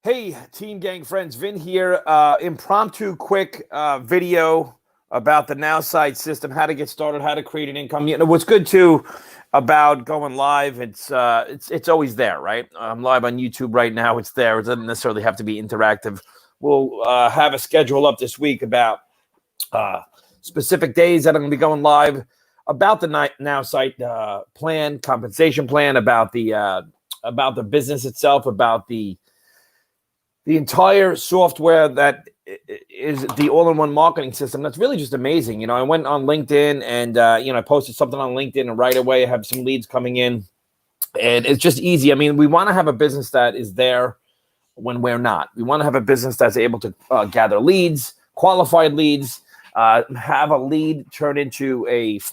Hey, Team Gang friends, Vin here. Impromptu, quick video about the Now Site system, how to get started, how to create an income. You know what's good too about going live? It's always there, right? I'm live on YouTube right now. It's there. It doesn't necessarily have to be interactive. We'll have a schedule up this week about specific days that I'm going to be going live about the Now Site plan, compensation plan, about the business itself, about the entire software that is the all-in-one marketing system. That's really just amazing. You know, I went on LinkedIn and, I posted something on LinkedIn and right away I have some leads coming in and it's just easy. I mean, we want to have a business that is there when we're not. We want to have a business that's able to gather leads, qualified leads, have a lead turn into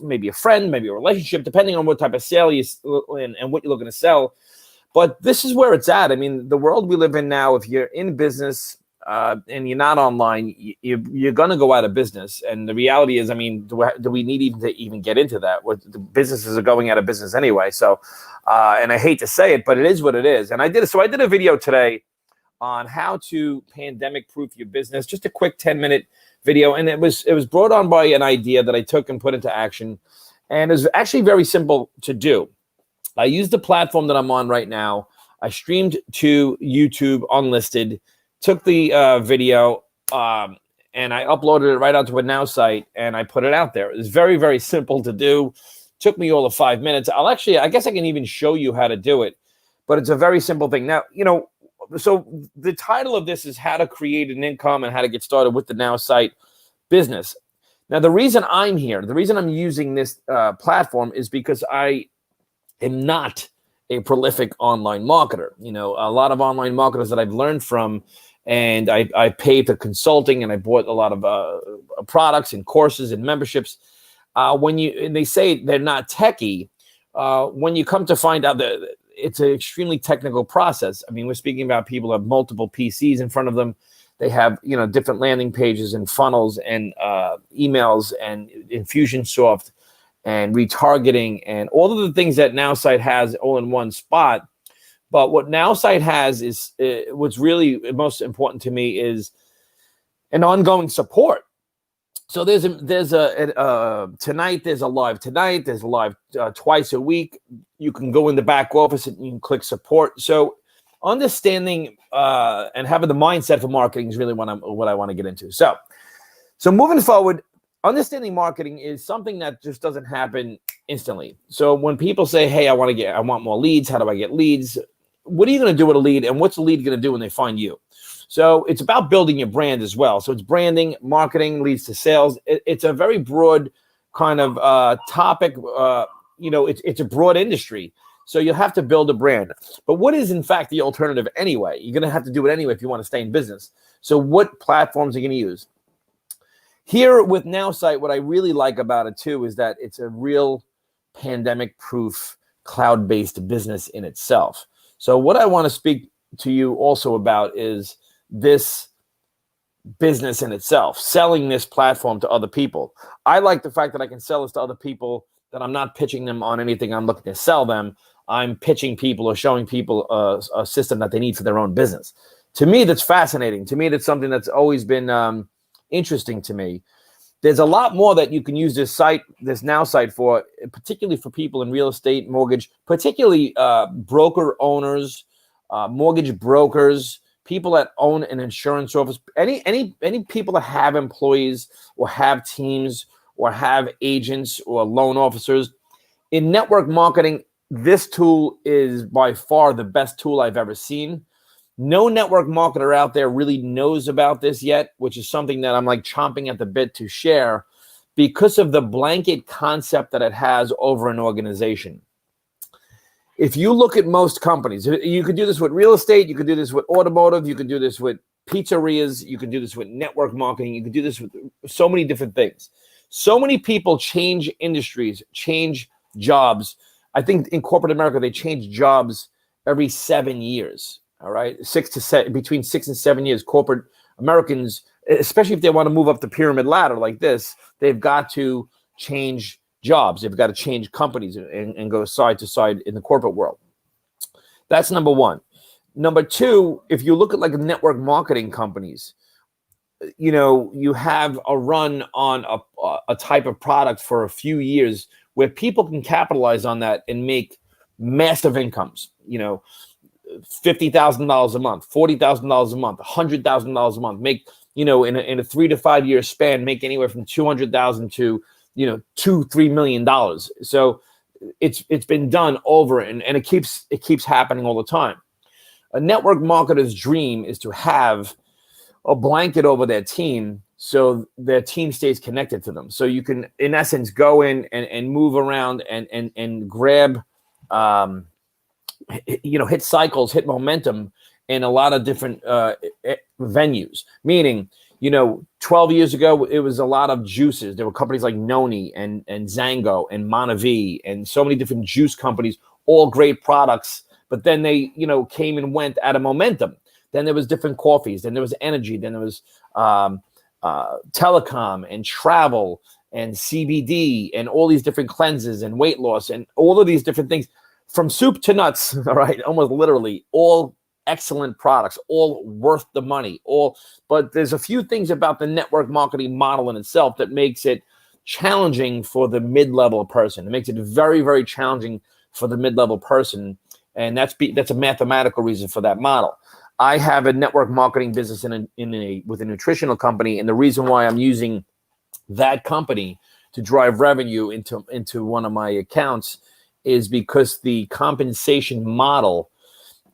maybe a friend, maybe a relationship, depending on what type of sale and what you're looking to sell. But this is where it's at. I mean, the world we live in now, if you're in business and you're not online, you're going to go out of business. And the reality is, I mean, do we need even to even get into that? The businesses are going out of business anyway. So, and I hate to say it, but it is what it is. And I did a video today on how to pandemic-proof your business, just a quick 10-minute video. And it was brought on by an idea that I took and put into action. And it was actually very simple to do. I used the platform that I'm on right now. I streamed to YouTube unlisted, took the video, and I uploaded it right onto a Now Site, and I put it out there. It's very, very simple to do. Took me all of 5 minutes. I guess I can even show you how to do it, but it's a very simple thing. Now, so the title of this is How to Create an Income and How to Get Started with the Now Site Business. Now, the reason I'm here, the reason I'm using this platform is because I am not a prolific online marketer. You know, a lot of online marketers that I've learned from, and I paid for consulting, and I bought a lot of products and courses and memberships. And they say they're not techie, when you come to find out that it's an extremely technical process. I mean, we're speaking about people who have multiple PCs in front of them. They have, different landing pages and funnels and emails and Infusionsoft and retargeting and all of the things that NowSite has all in one spot. But what NowSite has is what's really most important to me is an ongoing support. So there's a tonight, there's a live tonight, there's a live twice a week. You can go in the back office and you can click support. So understanding and having the mindset for marketing is really what I want to get into. So moving forward, understanding marketing is something that just doesn't happen instantly. So when people say, hey, I want more leads, how do I get leads? What are you going to do with a lead? And what's the lead going to do when they find you? So it's about building your brand as well. So it's branding, marketing leads to sales. It's a very broad kind of topic. It's a broad industry. So you'll have to build a brand. But what is, in fact, the alternative anyway? You're going to have to do it anyway if you want to stay in business. So what platforms are you going to use? Here with NowSite, what I really like about it too is that it's a real pandemic-proof cloud-based business in itself. So what I want to speak to you also about is this business in itself, selling this platform to other people. I like the fact that I can sell this to other people, that I'm not pitching them on anything I'm looking to sell them. I'm pitching people or showing people a system that they need for their own business. To me, that's fascinating. To me, that's something that's always been interesting to me. There's a lot more that you can use this Now Site for, particularly for people in real estate, mortgage, particularly broker owners, mortgage brokers, people that own an insurance office, any people that have employees or have teams or have agents or loan officers. In network marketing, this tool is by far the best tool I've ever seen. No network marketer out there really knows about this yet, which is something that I'm like chomping at the bit to share because of the blanket concept that it has over an organization. If you look at most companies, you could do this with real estate, you could do this with automotive, you could do this with pizzerias, you could do this with network marketing, you could do this with so many different things. So many people change industries, change jobs. I think in corporate America, they change jobs every 7 years. All right, between 6 and 7 years, corporate Americans, especially if they want to move up the pyramid ladder like this, they've got to change jobs. They've got to change companies and go side to side in the corporate world. That's number one. Number two, if you look at like network marketing companies, you have a run on a type of product for a few years where people can capitalize on that and make massive incomes, $50,000 a month, $40,000 a month, $100,000 a month, make, in a 3 to 5 year span, make anywhere from 200,000 to, $2-3 million. So it's been done over and it keeps happening all the time. A network marketer's dream is to have a blanket over their team so their team stays connected to them. So you can, in essence, go in and move around and grab, hit cycles, hit momentum in a lot of different venues. Meaning, 12 years ago, it was a lot of juices. There were companies like Noni and Zango and Monavi and so many different juice companies, all great products. But then they, came and went out of momentum. Then there was different coffees. Then there was energy. Then there was telecom and travel and CBD and all these different cleanses and weight loss and all of these different things from soup to nuts. All right, almost literally all excellent products, all worth the money. But there's a few things about the network marketing model in itself that makes it challenging for the mid-level person. It makes it very, very challenging for the mid-level person, and that's a mathematical reason for that model. I have a network marketing business with a nutritional company, and the reason why I'm using that company to drive revenue into one of my accounts is because the compensation model,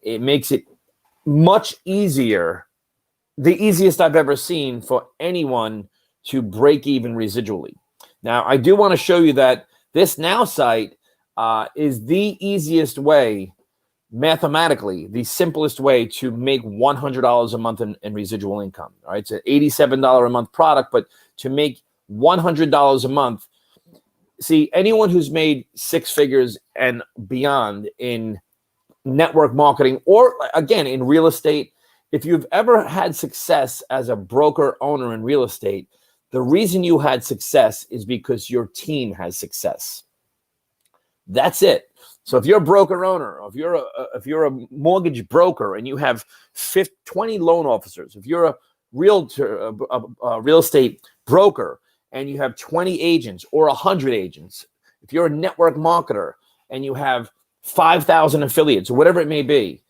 it makes it much easier, the easiest I've ever seen for anyone to break even residually. Now, I do want to show you that this Now site is the easiest way, mathematically, the simplest way to make $100 a month in residual income. All right, it's an $87 a month product, but to make $100 a month, see, anyone who's made six figures and beyond in network marketing, or again, in real estate, if you've ever had success as a broker owner in real estate, the reason you had success is because your team has success. That's it. So if you're a broker owner, or if you're a mortgage broker and you have 20 loan officers, if you're a realtor, a real estate broker, and you have 20 agents or 100 agents, if you're a network marketer and you have 5,000 affiliates or whatever it may be,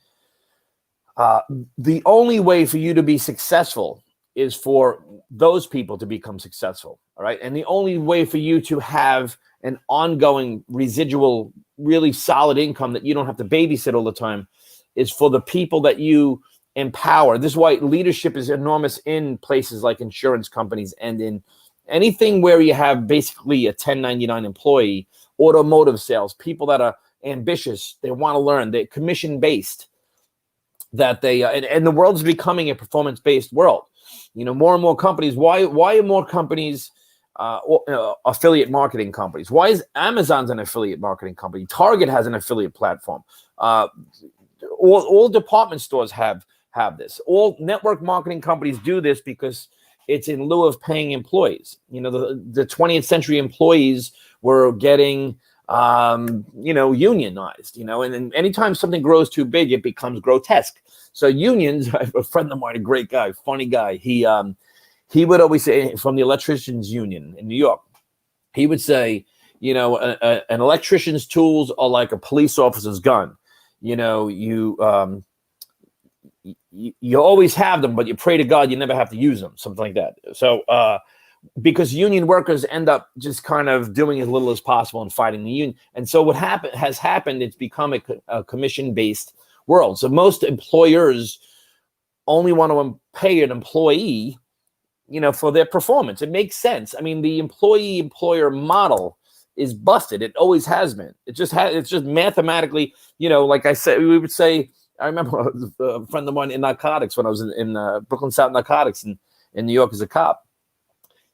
the only way for you to be successful is for those people to become successful. All right. And the only way for you to have an ongoing residual, really solid income that you don't have to babysit all the time is for the people that you empower. This is why leadership is enormous in places like insurance companies and in anything where you have basically a 1099 employee, automotive sales, people that are ambitious, they want to learn, they're commission-based, that they and the world's becoming a performance-based world. More and more companies. Why are more companies affiliate marketing companies? Why is Amazon's an affiliate marketing company? Target has an affiliate platform. All department stores have this. All network marketing companies do this because it's in lieu of paying employees. The 20th century employees were getting unionized, and anytime something grows too big, it becomes grotesque. So unions, I have a friend of mine, a great guy, funny guy. He would always say, from the electricians union in New York, he would say, an electrician's tools are like a police officer's gun. You always have them, but you pray to God you never have to use them, something like that. So, because union workers end up just kind of doing as little as possible and fighting the union. And so what has happened, it's become a commission-based world. So most employers only want to pay an employee, for their performance. It makes sense. I mean, the employee-employer model is busted. It always has been. It's just mathematically, like I said, we would say, I remember a friend of mine in narcotics when I was in Brooklyn South Narcotics in New York as a cop.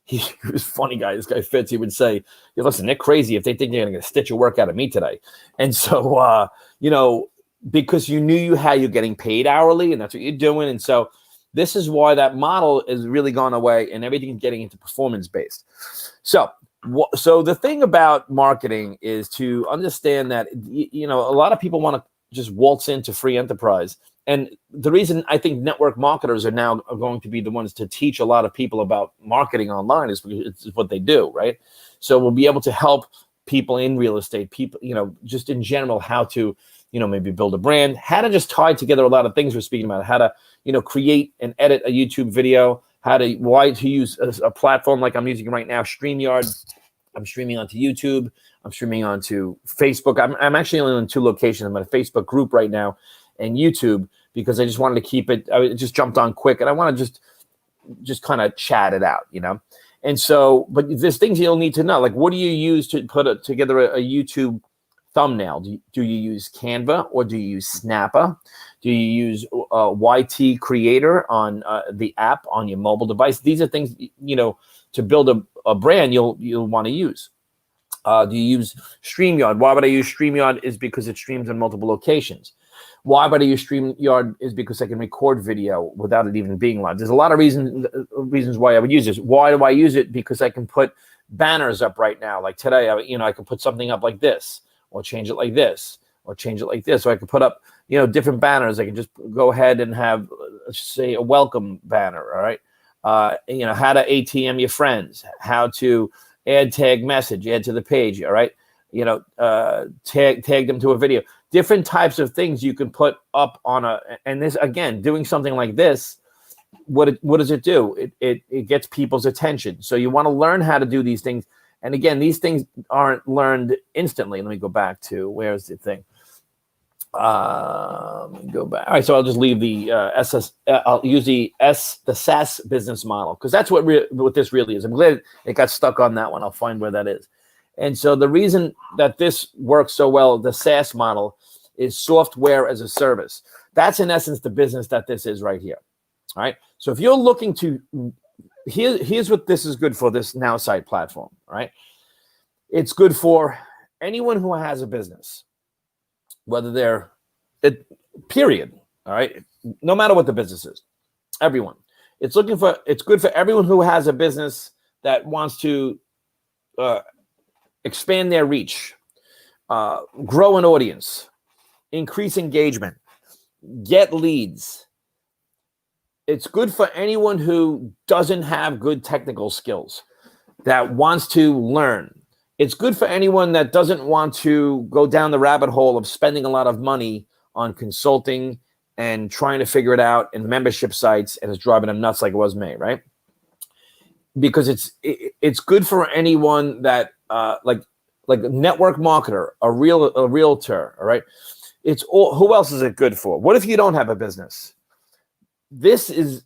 He was a funny guy. This guy Fitz. He would say, listen, they're crazy if they think they're going to get a stitch of work out of me today. And so, because you knew how you're getting paid hourly and that's what you're doing. And so this is why that model has really gone away and everything's getting into performance-based. So the thing about marketing is to understand that, a lot of people want to just waltz into free enterprise And the reason I think network marketers are now going to be the ones to teach a lot of people about marketing online is because it's what they do, right? So we'll be able to help people in real estate, people, just in general, how to, maybe build a brand, how to just tie together a lot of things we're speaking about, how to, create and edit a YouTube video, why to use a platform like I'm using right now, StreamYard. I'm streaming onto YouTube. I'm streaming onto Facebook. I'm actually only in 2 locations. I'm in a Facebook group right now and YouTube because I just wanted to keep it. I just jumped on quick and I want to just kind of chat it out, And so, but there's things you'll need to know. Like, what do you use to put together a YouTube thumbnail? Do you use Canva or do you use Snappa? Do you use YT Creator on the app on your mobile device? These are things, to build a brand you'll want to use. Do you use StreamYard? Why would I use StreamYard? Is because it streams on multiple locations. Why would I use StreamYard? Is because I can record video without it even being live. There's a lot of reasons why I would use this. Why do I use it? Because I can put banners up right now. Like today, I can put something up like this, or change it like this, or change it like this. So I could put up, different banners. I can just go ahead and have, say, a welcome banner. All right. How to ATM your friends, how to add tag message, add to the page. All right. Tag them to a video, different types of things you can put up on and this, again, doing something like this, what does it do? It gets people's attention. So you want to learn how to do these things. And again, these things aren't learned instantly. Let me go back to, where's the thing? Let me go back. All right, so I'll just leave the I'll use the SaaS business model, because that's what this really is. I'm glad it got stuck on that one. I'll find where that is. And so the reason that this works so well, the SaaS model, is software as a service. That's in essence the business that this is right here. All right. So if you're looking to, here's what this is good for, this NowSite platform. All right. It's good for anyone who has a business, whether they're, period. All right. No matter what the business is, everyone. It's good for everyone who has a business that wants to expand their reach, grow an audience, increase engagement, get leads. It's good for anyone who doesn't have good technical skills, that wants to learn. It's good for anyone that doesn't want to go down the rabbit hole of spending a lot of money on consulting and trying to figure it out in membership sites, and it's driving them nuts like it was me, right? Because it's good for anyone that like a network marketer, a realtor, all right? Who else is it good for? What if you don't have a business? This is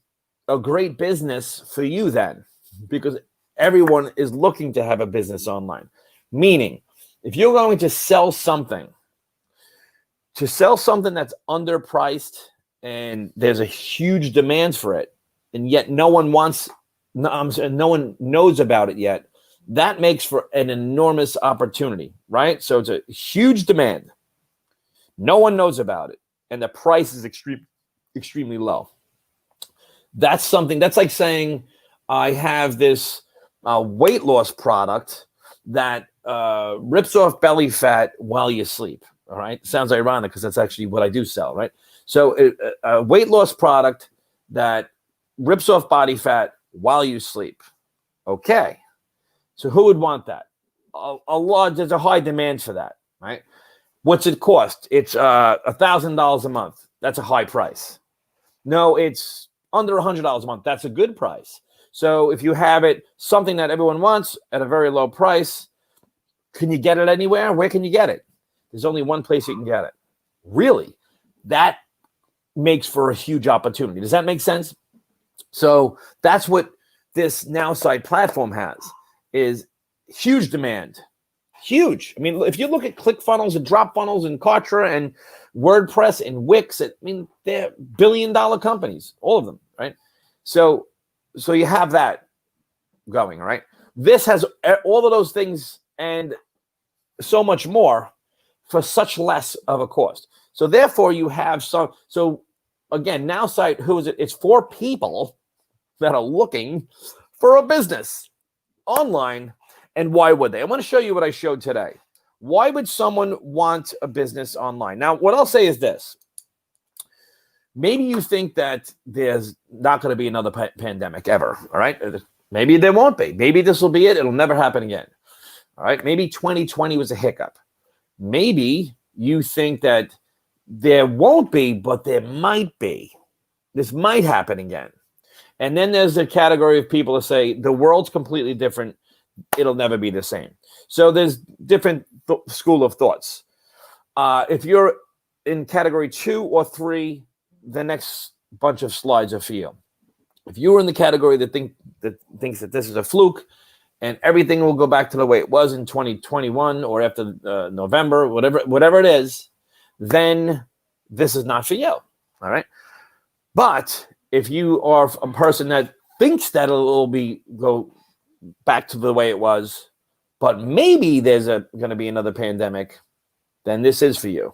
a great business for you then, because everyone is looking to have a business online. Meaning, if you're going to sell something that's underpriced and there's a huge demand for it, and yet no one knows about it yet, that makes for an enormous opportunity, right? So it's a huge demand. No one knows about it, and the price is extremely low. That's something, that's like saying I have this weight loss product that rips off belly fat while you sleep. All right. Sounds ironic because that's actually what I do sell, right? So a weight loss product that rips off body fat while you sleep. Okay. So who would want that? A lot. There's a high demand for that, right? What's it cost? It's $1,000 a month. That's a high price. No, it's under $100 a month. That's a good price. So if you have something that everyone wants at a very low price, can you get it anywhere? Where can you get it? There's only one place you can get it. Really? That makes for a huge opportunity. Does that make sense? So that's what this NowSite platform has, is huge demand. Huge. I mean, if you look at ClickFunnels and DropFunnels and Kartra and WordPress and Wix, they're billion-dollar companies, all of them, right? So you have that going, all right? This has all of those things and so much more for such less of a cost. So therefore, you have some. So again, NowSite, who is it? It's for people that are looking for a business online. And why would they? I want to show you what I showed today. Why would someone want a business online? Now, what I'll say is this. maybe you think that there's not going to be another pandemic ever. All right. Maybe there won't be. Maybe this will be it. It'll never happen again. All right. Maybe 2020 was a hiccup. Maybe you think that there won't be, but there might be. This might happen again. And then there's a category of people that say the world's completely different. It'll never be the same. So there's different school of thoughts. If you're in category 2 or 3, the next bunch of slides are for you. If you were in the category that thinks that this is a fluke and everything will go back to the way it was in 2021 or after November, whatever it is, then this is not for you. All right. But if you are a person that thinks that it'll go back to the way it was, but maybe there's going to be another pandemic, then this is for you.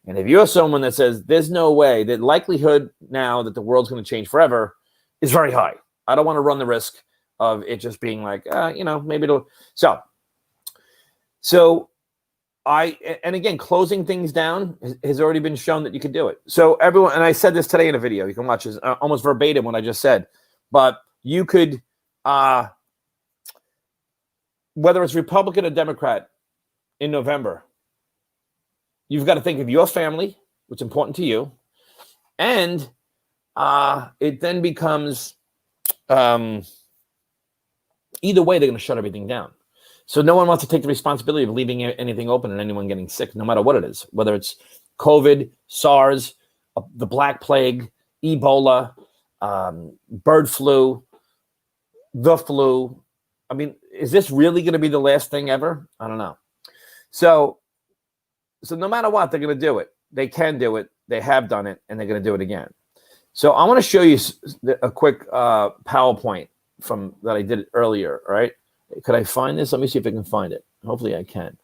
And if you're someone that says there's no way, the likelihood now that the world's going to change forever is very high. I don't want to run the risk of it just being like, maybe it'll. So and again, closing things down has already been shown that you can do it. So everyone, and I said this today in a video, you can watch this almost verbatim what I just said, but you could, whether it's Republican or Democrat in November, you've got to think of your family, what's important to you, and it then becomes either way, they're going to shut everything down. So no one wants to take the responsibility of leaving anything open and anyone getting sick, no matter what it is, whether it's COVID, SARS, the Black Plague, Ebola, bird flu, the flu. I mean, is this really going to be the last thing ever? I don't know. So no matter what, they're going to do it. They can do it. They have done it, and they're going to do it again. So I want to show you a quick PowerPoint that I did earlier, all right? Could I find this? Let me see if I can find it. Hopefully I can.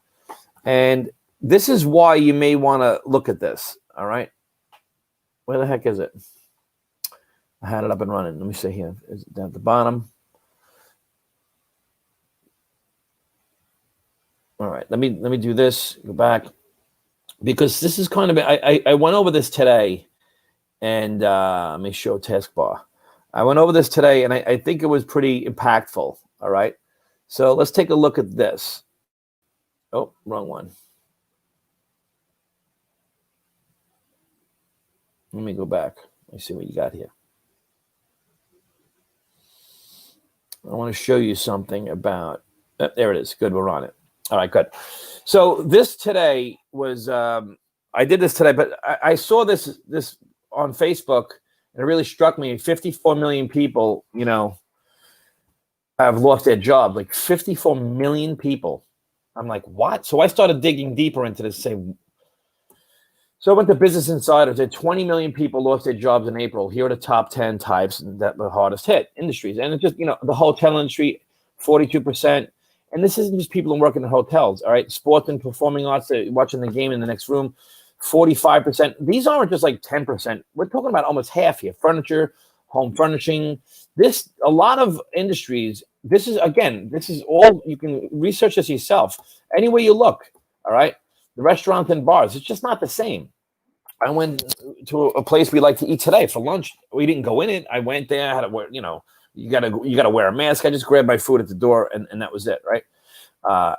And this is why you may want to look at this, all right? Where the heck is it? I had it up and running. Let me see here. Is it down at the bottom? All right, let me do this, go back. Because this is kind of, I went over this today, and let me show taskbar. I went over this today, and I think it was pretty impactful, all right? So let's take a look at this. Oh, wrong one. Let me go back. Let me see what you got here. I want to show you something about, there it is. Good, we're on it. All right, good. So this today was, I did this today, but I saw this on Facebook, and it really struck me. 54 million people, have lost their job. Like 54 million people. I'm like, what? So I started digging deeper into this. So I went to Business Insider. Said 20 million people lost their jobs in April. Here are the top 10 types that were hardest hit industries. And it's just, the hotel industry, 42%. And this isn't just people working in hotels, all right? Sports and performing arts, watching the game in the next room, 45%. These aren't just like 10%. We're talking about almost half here. Furniture, home furnishing. A lot of industries, this is all, you can research this yourself. Anywhere you look, all right? The restaurants and bars, it's just not the same. I went to a place we like to eat today for lunch. We didn't go in it. I went there, I had to wear, you gotta wear a mask. I just grabbed my food at the door, and that was it, right?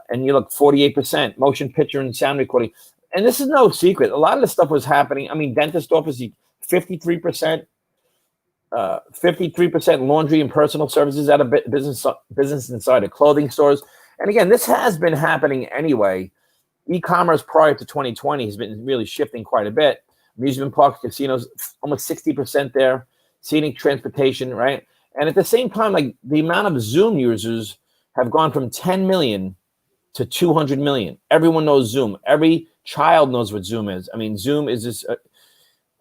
And you look, 48%, motion picture and sound recording. And this is no secret. A lot of this stuff was happening. I mean, dentist office, 53%, 53% laundry and personal services out of Business Insider, clothing stores. And again, this has been happening anyway. E-commerce prior to 2020 has been really shifting quite a bit. Amusement parks, casinos, almost 60% there. Scenic transportation, right? And at the same time, like the amount of Zoom users have gone from 10 million to 200 million. Everyone knows Zoom. Every child knows what Zoom is. I mean, Zoom is this,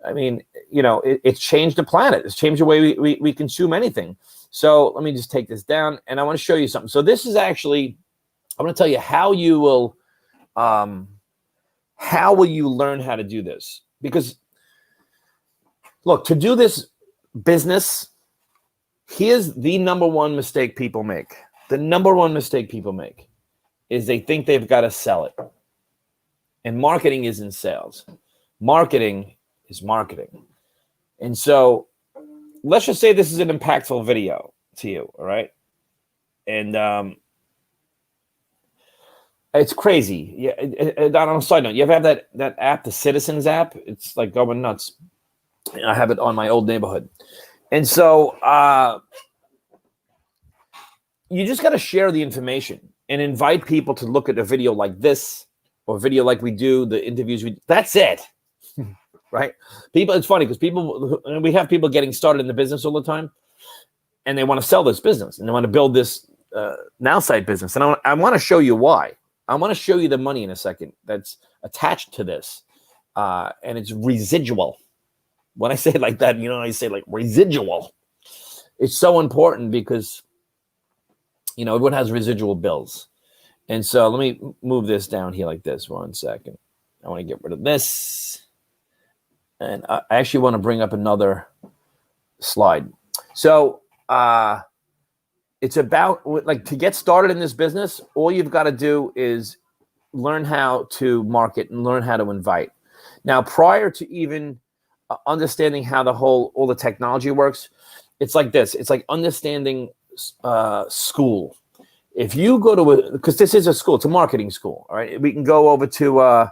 it's changed the planet. It's changed the way we consume anything. So let me just take this down, and I want to show you something. So this is actually, I'm going to tell you how you will learn how to do this. Because look, to do this business, here's the number one mistake people make. The number one mistake people make is they think they've got to sell it. And marketing isn't sales. Marketing is marketing. And so let's just say this is an impactful video to you, all right? And it's crazy. Yeah. On a side note, you ever have that app, the Citizens app? It's like going nuts. I have it on my old neighborhood. And so you just got to share the information and invite people to look at a video like this or a video like we do, the interviews. That's it, right? People, it's funny because we have people getting started in the business all the time, and they want to sell this business and they want to build this now site business. And I want to show you why. I want to show you the money in a second that's attached to this, and it's residual. When I say it like that, I say like residual. It's so important because everyone has residual bills. And so let me move this down here like this. 1 second. I want to get rid of this. And I actually want to bring up another slide. So it's about, like, to get started in this business, all you've got to do is learn how to market and learn how to invite. Now, prior to even understanding how all the technology works, it's like this. It's like understanding school. If you go to because this is a school, it's a marketing school, all right? We can go over to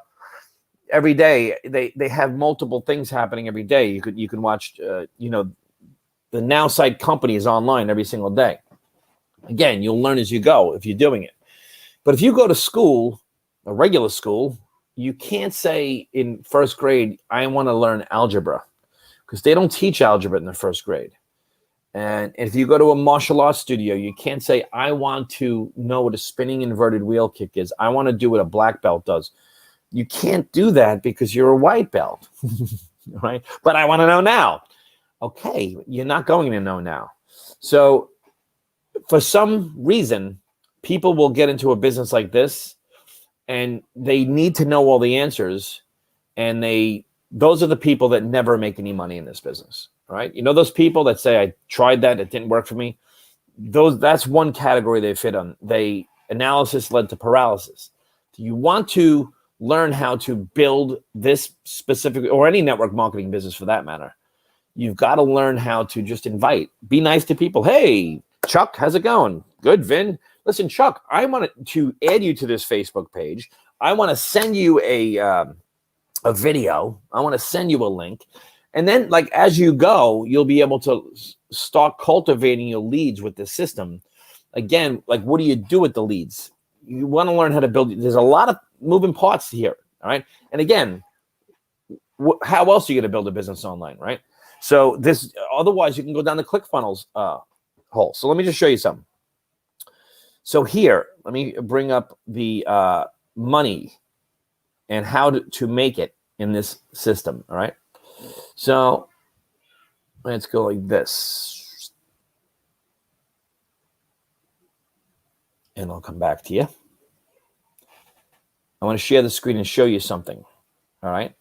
every day. They have multiple things happening every day. You can watch, the Now Site company is online every single day. Again, you'll learn as you go if you're doing it. But if you go to school, a regular school, you can't say in first grade, I want to learn algebra, because they don't teach algebra in the first grade. And if you go to a martial arts studio, you can't say, I want to know what a spinning inverted wheel kick is. I want to do what a black belt does. You can't do that because you're a white belt, right? But I want to know now. Okay, you're not going to know now. So for some reason, people will get into a business like this and they need to know all the answers. And those are the people that never make any money in this business. Right? Those people that say, I tried that, it didn't work for me. That's one category they fit on. Analysis led to paralysis. You want to learn how to build this specific, or any network marketing business for that matter. You've got to learn how to just invite, be nice to people. Hey, Chuck, how's it going? Good, Vin. Listen, Chuck, I want to add you to this Facebook page. I want to send you a video. I want to send you a link. And then, like, as you go, you'll be able to start cultivating your leads with the system. Again, like, what do you do with the leads? You want to learn how to build. There's a lot of moving parts here, all right? And again, how else are you going to build a business online, right? So otherwise, you can go down the ClickFunnels hole. So let me just show you something. So here, let me bring up the money and how to make it in this system, all right? So let's go like this. And I'll come back to you. I want to share the screen and show you something. All right.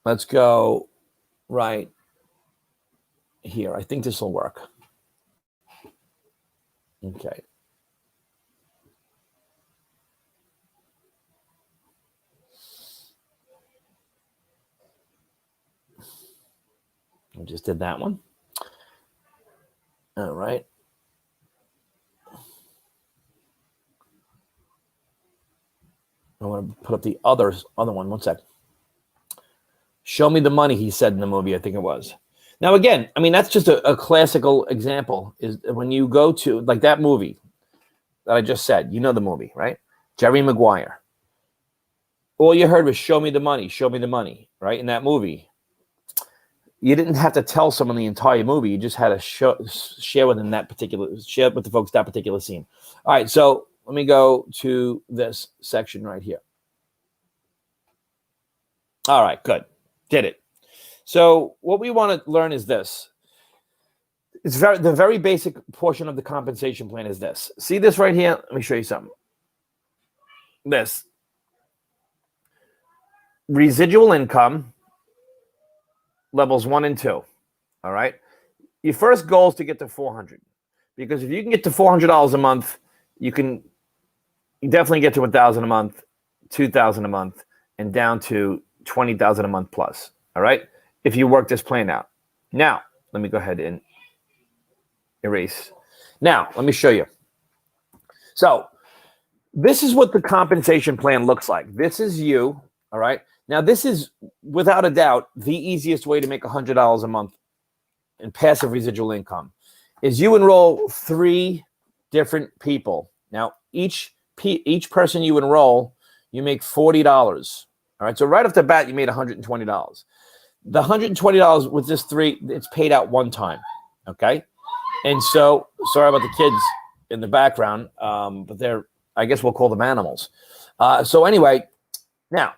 Let's go right here. I think this will work. Okay. I just did that one. All right. I want to put up the other one. 1 sec. Show me the money, he said in the movie, I think it was. Now, again, I mean, that's just a classical example. Is when you go to, like, that movie that I just said, the movie, right? Jerry Maguire. All you heard was show me the money, right? In that movie. You didn't have to tell someone the entire movie. You just had to share with them share with the folks that particular scene. All right, so let me go to this section right here. All right, good. Did it. So what we want to learn is this. The very basic portion of the compensation plan is this. See this right here? Let me show you something. This. Residual income. Levels 1 and 2. All right. Your first goal is to get to 400, because if you can get to $400 a month, you definitely get to 1,000 a month, 2,000 a month, and down to $20,000 a month plus. All right. If you work this plan out. Now, let me go ahead and erase. Now, let me show you. So this is what the compensation plan looks like. This is you. All right. Now, this is without a doubt the easiest way to make $100 a month in passive residual income is you enroll 3 different people. Now, each person you enroll, you make $40. All right. So right off the bat, you made $120. The $120 with this 3, it's paid out one time. Okay. And so, sorry about the kids in the background, but they're, I guess we'll call them animals. So anyway, now,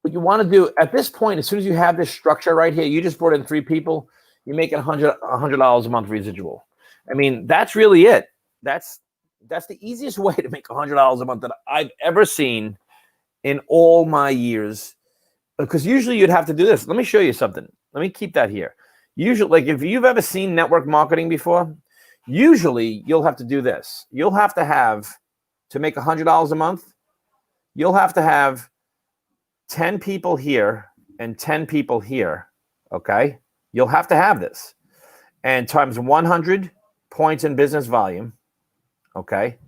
what you want to do at this point, as soon as you have this structure right here, you just brought in 3 people, you're making $100 a month residual. I mean, that's really it. That's the easiest way to make $100 a month that I've ever seen in all my years. Because usually you'd have to do this. Let me show you something. Let me keep that here. Usually, like if you've ever seen network marketing before, usually you'll have to do this. You'll have to make $100 a month, you'll have to have 10 people here and 10 people here, okay? You'll have to have this. And times 100 points in business volume, okay?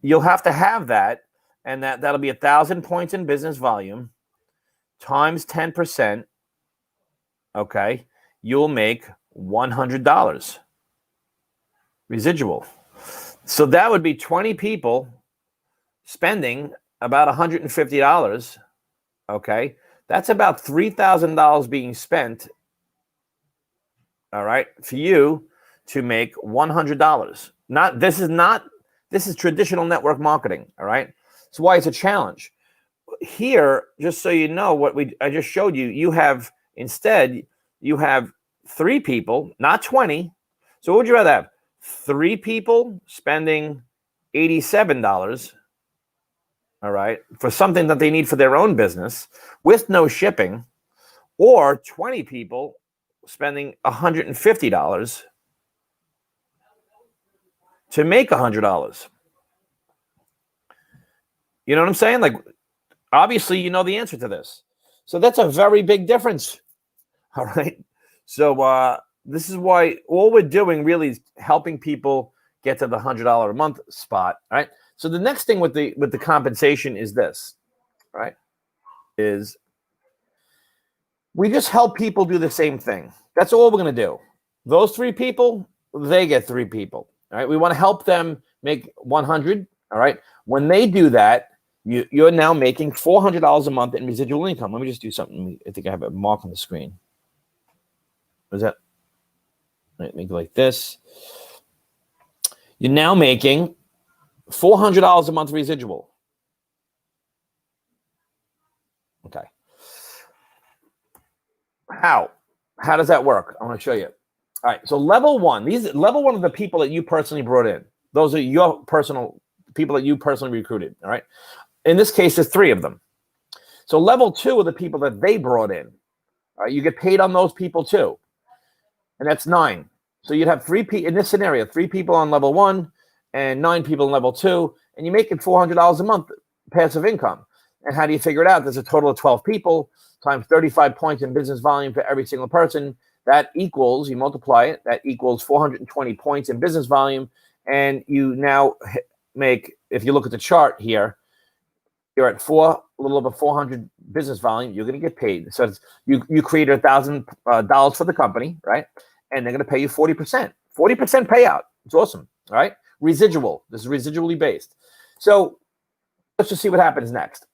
You'll have to have that, and that'll be 1,000 points in business volume times 10%, okay? You'll make $100 residual. So that would be 20 people spending about $150, okay? That's about $3,000 being spent, all right, for you to make $100. This is traditional network marketing, all right? That's why it's a challenge. Here, just so you know what I just showed you, you have 3 people, not 20. So what would you rather have? 3 people spending $87, all right, for something that they need for their own business with no shipping, or 20 people spending $150 to make $100. You know what I'm saying? Like, obviously, you know the answer to this. So that's a very big difference. All right. So this is why all we're doing really is helping people get to the $100 a month spot. All right. So the next thing with the compensation is this, right? Is we just help people do the same thing. That's all we're going to do. Those 3 people, they get 3 people. All right. We want to help them make 100. All right. When they do that, you're now making $400 a month in residual income. Let me just do something. I think I have a mark on the screen. What is that? Right, make it like this. You're now making $400 a month residual. Okay. How does that work? I want to show you. All right. So level 1, level 1 are the people that you personally brought in. Those are your personal people that you personally recruited. All right. In this case, there's 3 of them. So level 2 are the people that they brought in. All right. You get paid on those people too. And that's 9. So you'd have 3 people in this scenario, 3 people on level 1 and 9 people on level 2, and you're making $400 a month passive income. And how do you figure it out? There's a total of 12 people times 35 points in business volume for every single person. That equals, you multiply it, that equals 420 points in business volume. And you now make, if you look at the chart here, you're at a little over 400 business volume. You're going to get paid. So you created $1,000 for the company, right? And they're going to pay you 40%. 40% payout. It's awesome, all right? Residual. This is residually based. So let's just see what happens next.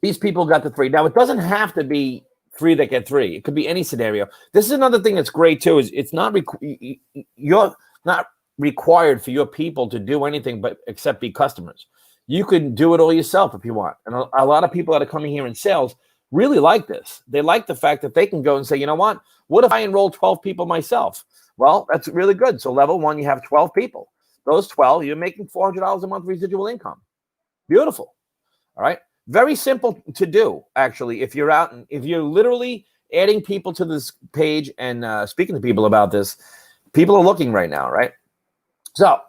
These people got the 3. Now, it doesn't have to be 3 that get 3. It could be any scenario. This is another thing that's great, too, is it's not you're not required for your people to do anything but except be customers. You can do it all yourself if you want. And a lot of people that are coming here in sales really like this. They like the fact that they can go and say, you know what if I enroll 12 people myself? Well, that's really good. So level 1, you have 12 people. Those 12, you're making $400 a month residual income. Beautiful. All right. Very simple to do, actually. If you're out and if you're literally adding people to this page and speaking to people about this, people are looking right now, right? So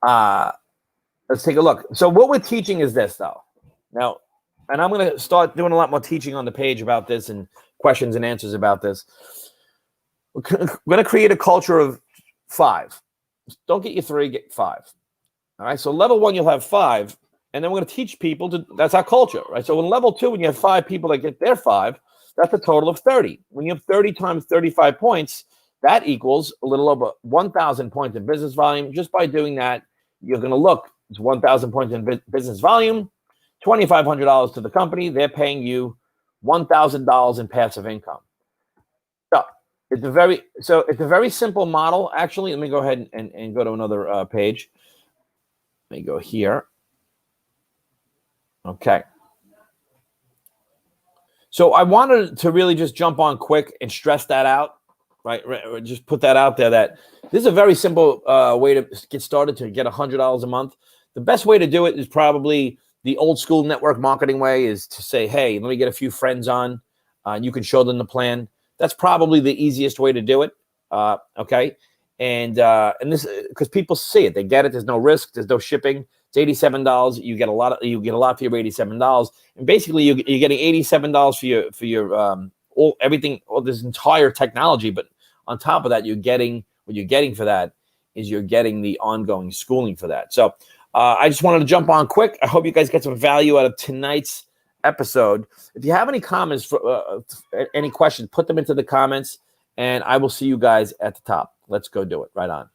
let's take a look. So what we're teaching is this, though. Now, and I'm going to start doing a lot more teaching on the page about this and questions and answers about this. We're going to create a culture of 5. Don't get your 3, get 5. All right. So level 1, you'll have 5. And then we're going to teach people that's our culture, right? So in level 2, when you have 5 people that get their 5, that's a total of 30. When you have 30 times 35 points, that equals a little over 1,000 points in business volume. Just by doing that, you're going to look, it's 1,000 points in business volume, $2,500 to the company. They're paying you $1,000 in passive income. So it's a very simple model. Actually, let me go ahead and go to another page. Let me go here. Okay. So I wanted to really just jump on quick and stress that out, right? Just put that out there that this is a very simple way to get started to get $100 a month. The best way to do it is probably the old school network marketing way, is to say, hey, let me get a few friends on, and you can show them the plan. That's probably the easiest way to do it. Okay. And this, because people see it, they get it. There's no risk. There's no shipping. It's $87. You get a lot for your $87. And basically you're getting $87 for your everything, all this entire technology. But on top of that, what you're getting for that is you're getting the ongoing schooling for that. So I just wanted to jump on quick. I hope you guys get some value out of tonight's episode. If you have any comments, any questions, put them into the comments, and I will see you guys at the top. Let's go do it. Right on.